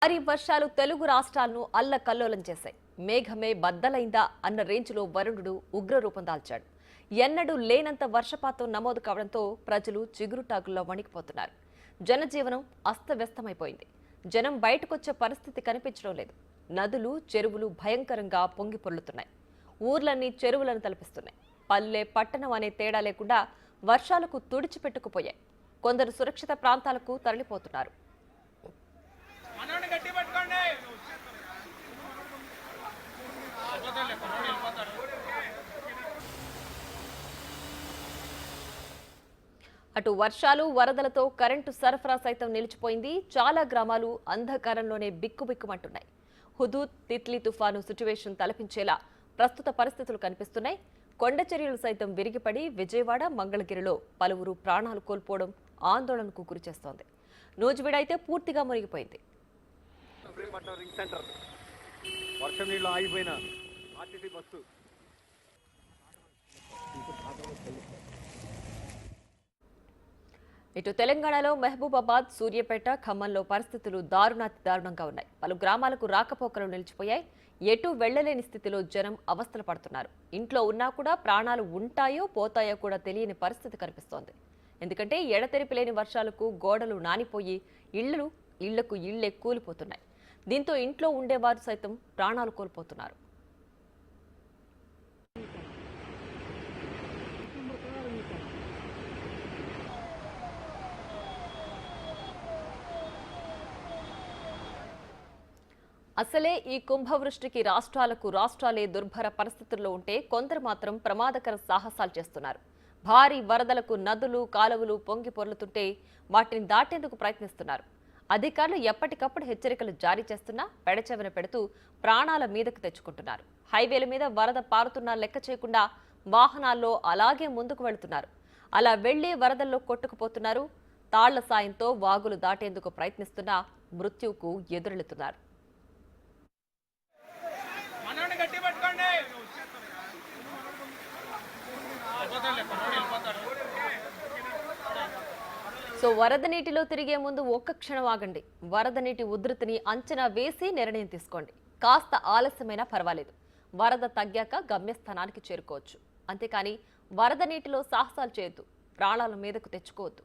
భారీ వర్షాలు తెలుగు రాష్ట్రాలను అల్లకల్లోలం చేశాయి. మేఘమే బద్దలైందా అన్న రేంజ్లో వరుణుడు ఉగ్రరూపం దాల్చాడు. ఎన్నడూ లేనంత వర్షపాతం నమోదు కావడంతో ప్రజలు చిగురుటాకుల్లో వణికిపోతున్నారు. జనజీవనం అస్తవ్యస్తమైపోయింది. జనం బయటకొచ్చే పరిస్థితి కనిపించడం లేదు. నదులు, చెరువులు భయంకరంగా పొంగి పొర్లుతున్నాయి. ఊర్లన్నీ చెరువులను తలపిస్తున్నాయి. పల్లె, పట్టణం అనే తేడా లేకుండా వర్షాలకు తుడిచిపెట్టుకుపోయాయి. కొందరు సురక్షిత ప్రాంతాలకు తరలిపోతున్నారు. అటు వర్షాలు, వరదలతో కరెంటు సరఫరా సైతం నిలిచిపోయింది. చాలా గ్రామాలు అంధకారంలోనే బిక్కుబిక్కుమంటున్నాయి. హుదూద్, తిత్లీ తుఫాను సిచ్యువేషన్ తలపించేలా ప్రస్తుత పరిస్థితులు కనిపిస్తున్నాయి. కొండ చర్యలు సైతం విరిగిపడి విజయవాడ, మంగళగిరిలో పలువురు ప్రాణాలు కోల్పోవడం ఆందోళనకు గురిచేస్తోంది. నూజివీడు అయితే పూర్తిగా మునిగిపోయింది. వర్షం నీళ్ళు ఆగిపోయిన ఆర్టీసీ బస్సు ఇటు తెలంగాణలో మహబూబాబాద్, సూర్యాపేట, ఖమ్మంలో పరిస్థితులు దారుణాతి దారుణంగా ఉన్నాయి. పలు గ్రామాలకు రాకపోకలు నిలిచిపోయాయి. ఎటు వెళ్లలేని స్థితిలో జనం అవస్థలు పడుతున్నారు. ఇంట్లో ఉన్నా కూడా ప్రాణాలు ఉంటాయో పోతాయో కూడా తెలియని పరిస్థితి కనిపిస్తోంది. ఎందుకంటే ఎడతెరిపి లేని వర్షాలకు గోడలు నానిపోయి ఇళ్లకు ఇళ్లే కూలిపోతున్నాయి. దీంతో ఇంట్లో ఉండేవారు సైతం ప్రాణాలు కోల్పోతున్నారు. అసలే ఈ కుంభవృష్టికి రాష్ట్రాలే దుర్భర పరిస్థితుల్లో ఉంటే కొందరు మాత్రం ప్రమాదకర సాహసాలు చేస్తున్నారు. భారీ వరదలకు నదులు, కాలువలు పొంగి పొర్లుతుంటే వాటిని దాటేందుకు ప్రయత్నిస్తున్నారు. అధికారులు ఎప్పటికప్పుడు హెచ్చరికలు జారీ చేస్తున్నా పెడచెవిన పెడుతూ ప్రాణాల మీదకు తెచ్చుకుంటున్నారు. హైవేల మీద వరద పారుతున్నా లెక్క చేయకుండా వాహనాల్లో అలాగే ముందుకు వెళుతున్నారు. అలా వెళ్లి వరదల్లో కొట్టుకుపోతున్నారు. తాళ్ల సాయంతో వాగులు దాటేందుకు ప్రయత్నిస్తున్నా మృత్యువుకు ఎదురెళ్తున్నారు. సో వరద నీటిలో తిరిగే ముందు ఒక్క క్షణం ఆగండి. వరద నీటి ఉధృతిని అంచనా వేసి నిర్ణయం తీసుకోండి. కాస్త ఆలస్యమైనా పర్వాలేదు. వరద తగ్గాక గమ్యస్థానానికి చేరుకోవచ్చు. అంతేకాని వరద నీటిలో సాహసాలు చేయొద్దు. ప్రాణాల మీదకు తెచ్చుకోవద్దు.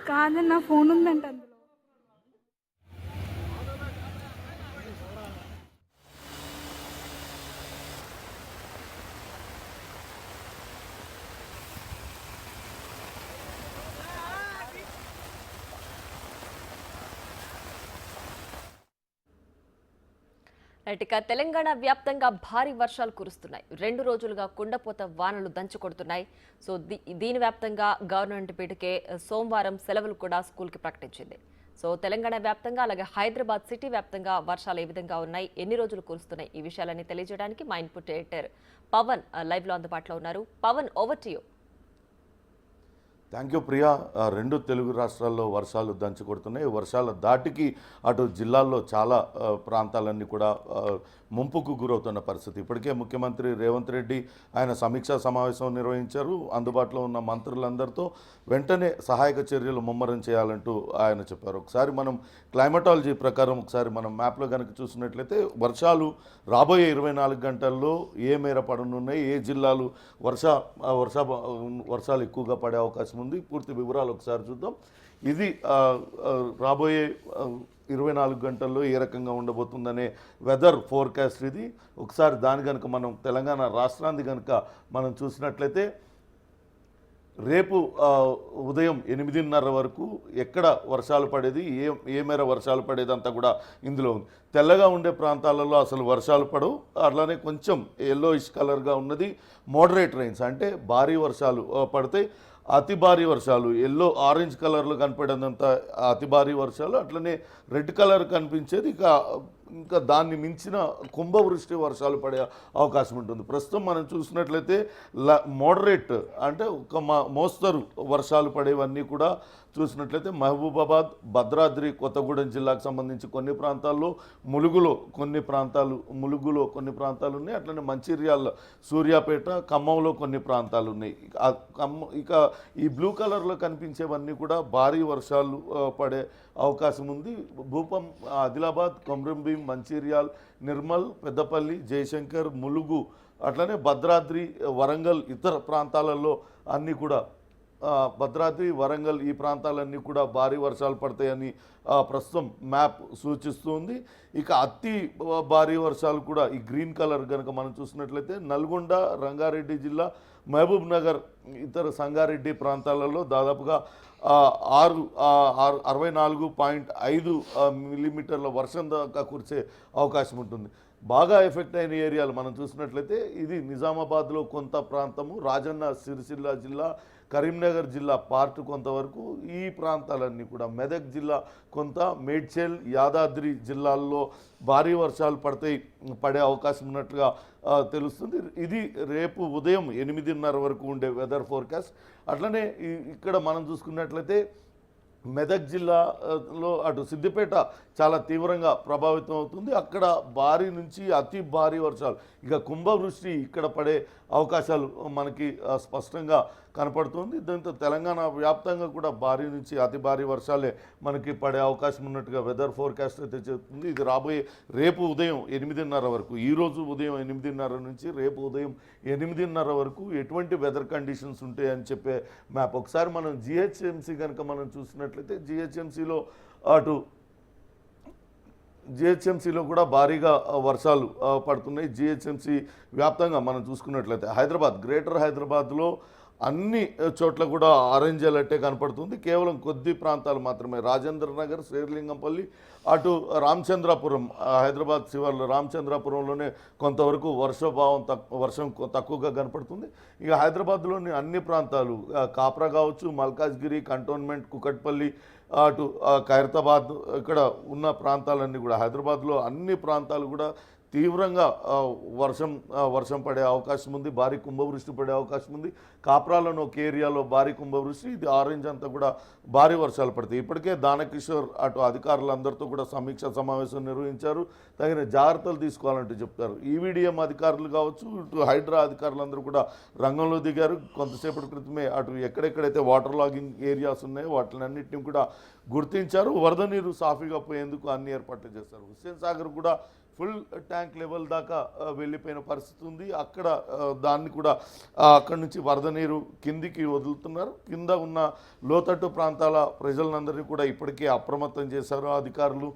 కాదని నా ఫోన్ ఉందంట అందులో. ఇక తెలంగాణ వ్యాప్తంగా భారీ వర్షాలు కురుస్తున్నాయి. 2 రోజులుగా కుండపోత వానలు దంచుకొడుతున్నాయి. సో దీని వ్యాప్తంగా గవర్నమెంట్ పీఠకే సోమవారం సెలవులు కూడా స్కూల్కి ప్రకటించింది. సో తెలంగాణ వ్యాప్తంగా అలాగే హైదరాబాద్ సిటీ వ్యాప్తంగా వర్షాలు ఏ విధంగా ఉన్నాయి, ఎన్ని రోజులు కురుస్తున్నాయి, ఈ విషయాలన్నీ తెలియజేయడానికి మా ఇన్పుట్ ఎడిటర్ పవన్ లైవ్ లో అందుబాటులో ఉన్నారు. Pavan, over to you. Thank you Priya. 2 Telugu రాష్ట్రాల్లో వర్షాలు దంచి కొడుతున్నాయి. వర్షాల దాటికి అటు జిల్లాల్లో చాలా ప్రాంతాలన్నీ కూడా ముంపుకు గురవుతున్న పరిస్థితి. ఇప్పటికే ముఖ్యమంత్రి రేవంత్ రెడ్డి ఆయన సమీక్షా సమావేశం నిర్వహించారు. అందుబాటులో ఉన్న మంత్రులందరితో వెంటనే సహాయక చర్యలు ముమ్మరం చేయాలంటూ ఆయన చెప్పారు. ఒకసారి మనం క్లైమటాలజీ ప్రకారం ఒకసారి మనం మ్యాప్లో కనుక చూసినట్లయితే వర్షాలు రాబోయే 24 గంటల్లో ఏ మేర పడనున్నాయి, ఏ జిల్లాలు వర్షాలు ఎక్కువగా పడే అవకాశం ఉంది, పూర్తి వివరాలు ఒకసారి చూద్దాం. ఇది రాబోయే 24 గంటల్లో ఏ రకంగా ఉండబోతుందనే వెదర్ ఫోర్కాస్ట్ ఇది. ఒకసారి దాని కనుక మనం తెలంగాణ రాష్ట్రాన్ని కనుక మనం చూసినట్లయితే రేపు ఉదయం 8:30 వరకు ఎక్కడ వర్షాలు పడేది, ఏ మేర వర్షాలు పడేది అంతా కూడా ఇందులో ఉంది. తెల్లగా ఉండే ప్రాంతాలలో అసలు వర్షాలు పడవు. అట్లానే కొంచెం ఎల్లోయిష్ కలర్గా ఉన్నది మోడరేట్ రైన్స్, అంటే భారీ వర్షాలు పడితే. అతి భారీ వర్షాలు ఆరెంజ్ కలర్లో కనపడేదంతా అతి భారీ వర్షాలు, అట్లనే రెడ్ కలర్ కనిపించేది ఇక ఇంకా దాన్ని మించిన కుంభవృష్టి వర్షాలు పడే అవకాశం ఉంటుంది. ప్రస్తుతం మనం చూసినట్లయితే మోడరేట్ అంటే ఒక మోస్తరు వర్షాలు పడేవన్నీ కూడా చూసినట్లయితే మహబూబాబాద్, భద్రాద్రి కొత్తగూడెం జిల్లాకు సంబంధించి కొన్ని ప్రాంతాల్లో, ములుగులో కొన్ని ప్రాంతాలు ఉన్నాయి. అట్లనే మంచిర్యాల, సూర్యాపేట, ఖమ్మంలో కొన్ని ప్రాంతాలు ఉన్నాయి. ఇక ఈ బ్లూ కలర్లో కనిపించేవన్నీ కూడా భారీ వర్షాలు పడే అవకాశం ఉంది. ఆదిలాబాద్, కొమరంభీం, మంచిర్యాల్, నిర్మల్, పెద్దపల్లి, జయశంకర్, ములుగు, అట్లనే భద్రాద్రి, వరంగల్, ఇతర ప్రాంతాలలో అన్నీ కూడా భద్రాద్రి, వరంగల్ ఈ ప్రాంతాలన్నీ కూడా భారీ వర్షాలు పడతాయని ప్రస్తుతం మ్యాప్ సూచిస్తుంది. ఇక అతి భారీ వర్షాలు కూడా ఈ గ్రీన్ కలర్ కనుక మనం చూసినట్లయితే నల్గొండ, రంగారెడ్డి జిల్లా, మహబూబ్ నగర్, ఇతర సంగారెడ్డి ప్రాంతాలలో దాదాపుగా 64.5 మిల్లీమీటర్ల వర్షం దాకా కురిసే అవకాశం ఉంటుంది. బాగా ఎఫెక్ట్ అయిన ఏరియాలు మనం చూసినట్లయితే ఇది నిజామాబాద్లో కొంత ప్రాంతము, రాజన్న సిరిసిల్ల జిల్లా, కరీంనగర్ జిల్లా పార్ట్ కొంతవరకు, ఈ ప్రాంతాలన్నీ కూడా మెదక్ జిల్లా కొంత, మేడ్చల్, యాదాద్రి జిల్లాల్లో భారీ వర్షాలు పడే అవకాశం ఉన్నట్లుగా తెలుస్తుంది. ఇది రేపు ఉదయం 8:30 వరకు ఉండే వెదర్ ఫోర్కాస్ట్. అట్లనే ఇక్కడ మనం చూసుకున్నట్లయితే మెదక్ జిల్లాలో అటు సిద్దిపేట చాలా తీవ్రంగా ప్రభావితం అవుతుంది. అక్కడ భారీ నుంచి అతి భారీ వర్షాలు, ఇక కుంభవృష్టి ఇక్కడ పడే అవకాశాలు మనకి స్పష్టంగా కనపడుతుంది. దీంతో తెలంగాణ వ్యాప్తంగా కూడా భారీ నుంచి అతి భారీ వర్షాలే మనకి పడే అవకాశం ఉన్నట్టుగా వెదర్ ఫోర్కాస్ట్ అయితే చెప్తుంది. ఇది రేపు ఉదయం 8:30 వరకు, ఈరోజు ఉదయం 8:30 నుంచి రేపు ఉదయం 8:30 వరకు ఎటువంటి వెదర్ కండిషన్స్ ఉంటాయని చెప్పే మ్యాప్. ఒకసారి మనం జిహెచ్ఎంసీ కనుక మనం చూసినట్లయితే జిహెచ్ఎంసీలో కూడా భారీగా వర్షాలు పడుతున్నాయి. జిహెచ్ఎంసీ వ్యాప్తంగా మనం చూసుకున్నట్లయితే గ్రేటర్ హైదరాబాద్లో అన్ని చోట్ల కూడా ఆరెంజ్ అలర్టే కనపడుతుంది. కేవలం కొద్ది ప్రాంతాలు మాత్రమే, రాజేంద్ర నగర్, శ్రీలింగంపల్లి, అటు రామచంద్రాపురం, హైదరాబాద్ శివార్లో రామచంద్రాపురంలోనే కొంతవరకు వర్షం తక్కువగా కనపడుతుంది. ఇక హైదరాబాద్లోని అన్ని ప్రాంతాలు, కాప్రా కావచ్చు, మల్కాజ్గిరి, కంటోన్మెంట్, కుకట్పల్లి, అటు ఖైరతాబాద్, ఇక్కడ ఉన్న ప్రాంతాలన్నీ కూడా, హైదరాబాద్లో అన్ని ప్రాంతాలు కూడా తీవ్రంగా వర్షం పడే అవకాశం ఉంది. భారీ కుంభవృష్టి పడే అవకాశం ఉంది. కాప్రాలోని ఒక ఏరియాలో భారీ కుంభవృష్టి, ఇది ఆరెంజ్ అంతా కూడా భారీ వర్షాలు పడతాయి. ఇప్పటికే దానకిషోర్ అటు అధికారులందరితో కూడా సమీక్ష సమావేశం నిర్వహించారు. తగిన జాగ్రత్తలు తీసుకోవాలంటూ చెప్తారు. ఈవీడీఎం అధికారులు కావచ్చు, ఇటు హైడ్రా అధికారులందరూ కూడా రంగంలో దిగారు. కొంతసేపటి క్రితమే అటు ఎక్కడెక్కడైతే వాటర్ లాగింగ్ ఏరియాస్ ఉన్నాయో వాటినన్నింటినీ కూడా గుర్తించారు. వరద నీరు సాఫీగా పోయేందుకు అన్ని ఏర్పాట్లు చేశారు. హుస్సేన్ సాగర్ కూడా ఫుల్ ట్యాంక్ లెవెల్ దాకా వెళ్ళిపోయిన పరిస్థితి ఉంది. అక్కడ దాన్ని కూడా అక్కడి నుంచి వరద నీరు కిందికి వదులుతున్నారు. కింద ఉన్న లోతట్టు ప్రాంతాల ప్రజలందరినీ కూడా ఇప్పటికే అప్రమత్తం చేశారు అధికారులు.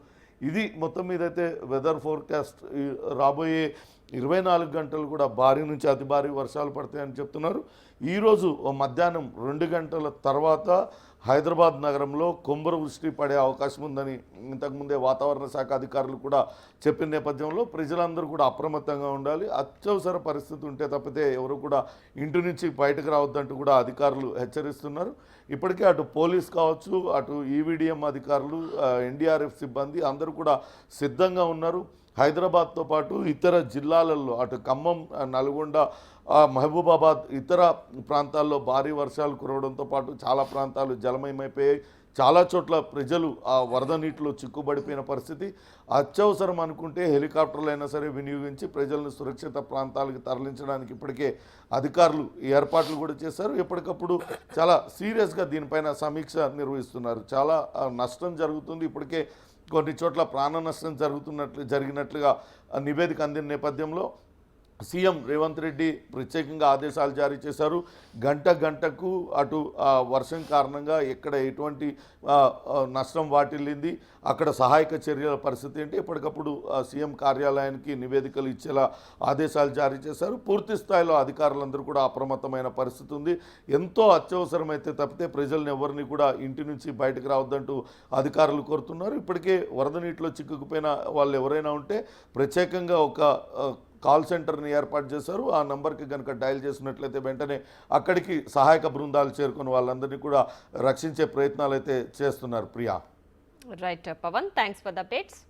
ఇది మొత్తం మీద అయితే వెదర్ ఫోర్కాస్ట్ రాబోయే 24 గంటలు కూడా భారీ నుంచి అతి భారీ వర్షాలు పడతాయని చెప్తున్నారు. ఈరోజు మధ్యాహ్నం 2 గంటల తర్వాత హైదరాబాద్ నగరంలో కుంభవృష్టి పడే అవకాశం ఉందని ఇంతకుముందే వాతావరణ శాఖ అధికారులు కూడా చెప్పిన నేపథ్యంలో ప్రజలందరూ కూడా అప్రమత్తంగా ఉండాలి. అత్యవసర పరిస్థితి ఉంటే తప్పితే ఎవరు కూడా ఇంటి నుంచి బయటకు రావద్దంటూ కూడా అధికారులు హెచ్చరిస్తున్నారు. ఇప్పటికే అటు పోలీస్ కావచ్చు, అటు ఈవీడీఎం అధికారులు, ఎన్డీఆర్ఎఫ్ సిబ్బంది అందరూ కూడా సిద్ధంగా ఉన్నారు. హైదరాబాద్తో పాటు ఇతర జిల్లాలలో అటు ఖమ్మం, నల్గొండ, మహబూబాబాద్ ఇతర ప్రాంతాల్లో భారీ వర్షాలు కురవడంతో పాటు చాలా ప్రాంతాలు జలమయమైపోయాయి. చాలా చోట్ల ప్రజలు ఆ వరద నీటిలో చిక్కుబడిపోయిన పరిస్థితి. అత్యవసరం అనుకుంటే హెలికాప్టర్లు అయినా సరే వినియోగించి ప్రజలను సురక్షిత ప్రాంతాలకు తరలించడానికి ఇప్పటికే అధికారులు ఏర్పాట్లు కూడా చేశారు. ఎప్పటికప్పుడు చాలా సీరియస్గా దీనిపైన సమీక్ష నిర్వహిస్తున్నారు. చాలా నష్టం జరుగుతుంది. ఇప్పటికే కొన్ని చోట్ల ప్రాణ నష్టం జరిగినట్లుగా నివేదిక అందిన నేపథ్యంలో సీఎం రేవంత్ రెడ్డి ప్రత్యేకంగా ఆదేశాలు జారీ చేశారు. గంటకు అటు వర్షం కారణంగా ఎక్కడ ఎటువంటి నష్టం వాటిల్లింది, అక్కడ సహాయక చర్యల పరిస్థితి ఏంటి, ఎప్పటికప్పుడు సీఎం కార్యాలయానికి నివేదికలు ఇచ్చేలా ఆదేశాలు జారీ చేశారు. పూర్తి స్థాయిలో అధికారులందరూ కూడా అప్రమత్తమైన పరిస్థితి ఉంది. ఎంతో అత్యవసరమైతే తప్పితే ప్రజలను ఎవరిని కూడా ఇంటి నుంచి బయటకు రావద్దంటూ అధికారులు కోరుతున్నారు. ఇప్పటికే వరద నీటిలో చిక్కుకుపోయిన వాళ్ళు ఎవరైనా ఉంటే ప్రత్యేకంగా ఒక కాల్ సెంటర్ని ఏర్పాటు చేశారు. ఆ నంబర్కి కనుక డయల్ చేసినట్లయితే వెంటనే అక్కడికి సహాయక బృందాలు చేరుకుని వాళ్ళందరినీ కూడా రక్షించే ప్రయత్నాలు అయితే చేస్తున్నారు. Priya. Right Pavan, thanks for the updates.